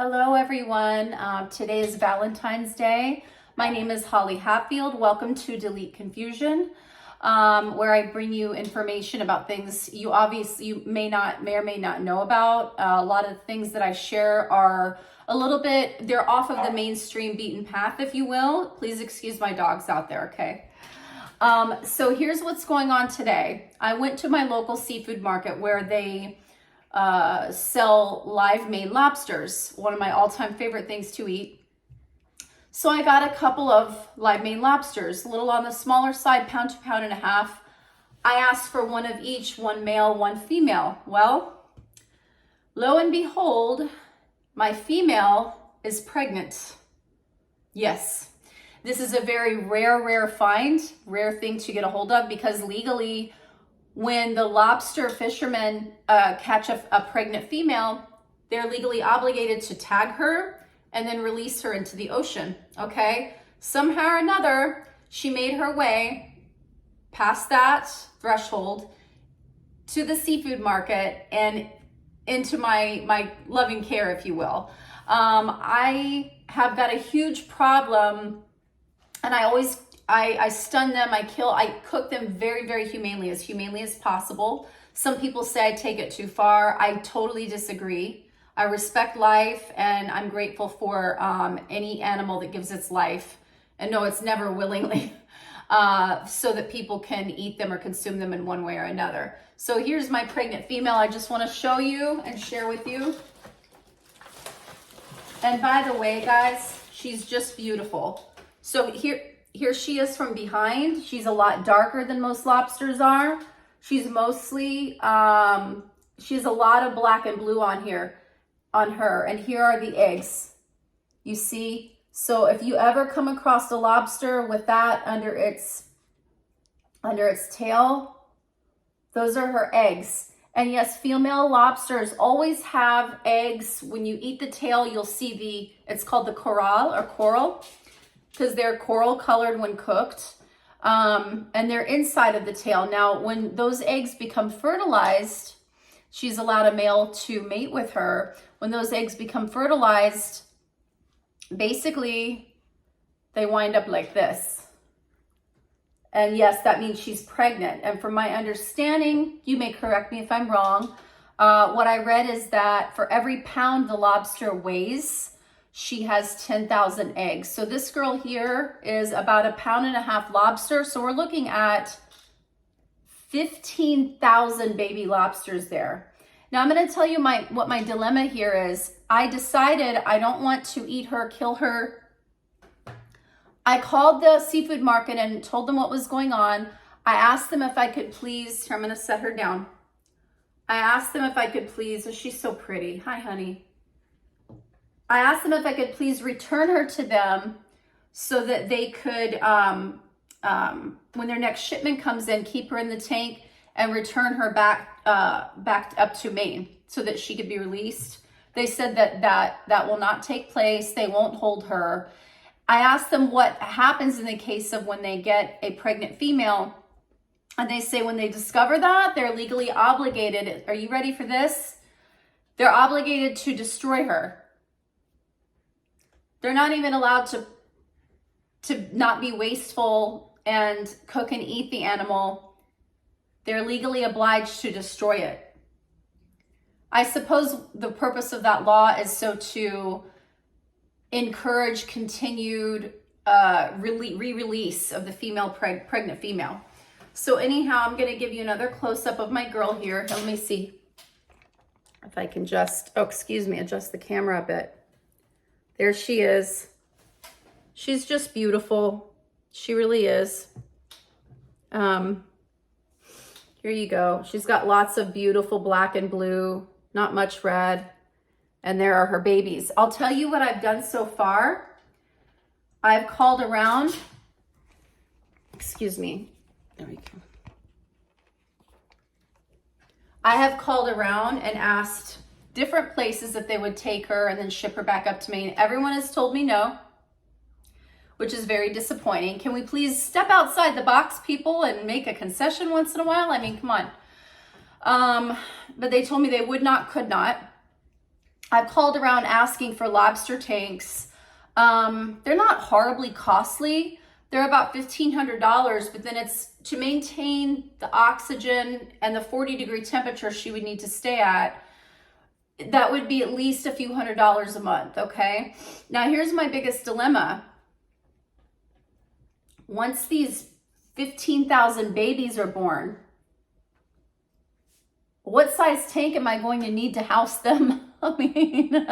Hello everyone. Today is Valentine's Day. My name is Holly Hatfield. Welcome to Delete Confusion, where I bring you information about things you may or may not know about. A lot of things that I share are they're off of the mainstream beaten path, if you will. Please excuse my dogs out there, okay? So here's what's going on today. I went to my local seafood market where they sell live Maine lobsters, one of my all-time favorite things to eat. So I got a couple of live Maine lobsters, a little on the smaller side, pound to pound and a half. I asked for one of each, one male, one female. Well, lo and behold, my female is pregnant. Yes, this is a very rare find, rare thing to get a hold of, because legally, when the lobster fishermen catch a pregnant female, they're legally obligated to tag her and then release her into the ocean, okay? Somehow or another, she made her way past that threshold to the seafood market and into my loving care, if you will. I have got a huge problem, and I stun them, I cook them very humanely as possible. Some people say I take it too far. I totally disagree. I respect life, and I'm grateful for any animal that gives its life. And no, it's never willingly, so that people can eat them or consume them in one way or another. So here's my pregnant female. I just want to show you and share with you. And by the way, guys, she's just beautiful. So here she is from behind. She's a lot darker than most lobsters are. She's mostly, she has a lot of black and blue on her. And here are the eggs. You see? So if you ever come across a lobster with that under its tail, those are her eggs. And yes, female lobsters always have eggs. When you eat the tail, you'll see it's called the coral, because they're coral colored when cooked, and they're inside of the tail. Now, when those eggs become fertilized, she's allowed a male to mate with her. When those eggs become fertilized, basically, they wind up like this. And yes, that means she's pregnant. And from my understanding, you may correct me if I'm wrong, what I read is that for every pound the lobster weighs, she has 10,000 eggs. So this girl here is about 1.5 pound lobster. So we're looking at 15,000 baby lobsters there. Now I'm going to tell you what my dilemma here is. I decided I don't want to eat her, kill her. I called the seafood market and told them what was going on. I asked them if I could please, here, I'm going to set her down. I asked them if I could please, oh, she's so pretty. Hi, honey. I asked them if I could please return her to them so that they could, when their next shipment comes in, keep her in the tank and return her back up to Maine so that she could be released. They said that will not take place. They won't hold her. I asked them what happens in the case of when they get a pregnant female, and they say when they discover that, they're legally obligated. Are you ready for this? They're obligated to destroy her. They're not even allowed to not be wasteful and cook and eat the animal. They're legally obliged to destroy it. I suppose the purpose of that law is so to encourage continued re-release of the pregnant female. So anyhow, I'm going to give you another close-up of my girl here. Let me see if I can adjust the camera a bit. There she is. She's just beautiful. She really is. Here you go. She's got lots of beautiful black and blue, not much red. And there are her babies. I'll tell you what I've done so far. I've called around. Excuse me. There we go. I have called around and asked different places if they would take her and then ship her back up to Maine. Everyone has told me no, which is very disappointing. Can we please step outside the box, people, and make a concession once in a while? I mean, come on. But they told me they would not, could not. I've called around asking for lobster tanks. They're not horribly costly. They're about $1,500, but then it's to maintain the oxygen and the 40-degree temperature she would need to stay at. That would be at least a few $100s a month, okay? Now, here's my biggest dilemma. Once these 15,000 babies are born, what size tank am I going to need to house them? I mean,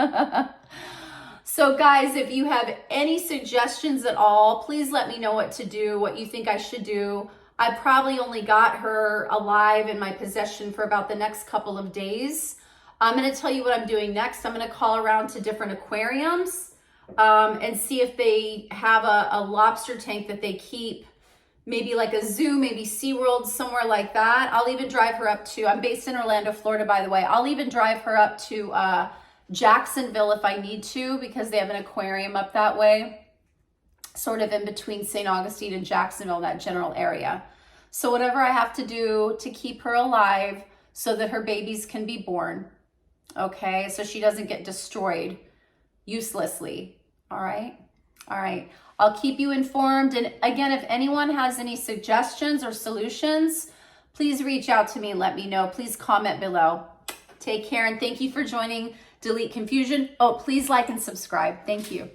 so guys, if you have any suggestions at all, please let me know what to do, what you think I should do. I probably only got her alive in my possession for about the next couple of days. I'm going to tell you what I'm doing next. I'm going to call around to different aquariums and see if they have a lobster tank that they keep, maybe like a zoo, maybe SeaWorld, somewhere like that. I'll even drive her up to, I'm based in Orlando, Florida, by the way. I'll even drive her up to Jacksonville if I need to, because they have an aquarium up that way, sort of in between St. Augustine and Jacksonville, that general area. So whatever I have to do to keep her alive so that her babies can be born, okay, so she doesn't get destroyed uselessly. All right. I'll keep you informed. And again, if anyone has any suggestions or solutions, please reach out to me and let me know. Please comment below. Take care, and thank you for joining Delete Confusion. Oh, please like and subscribe. Thank you.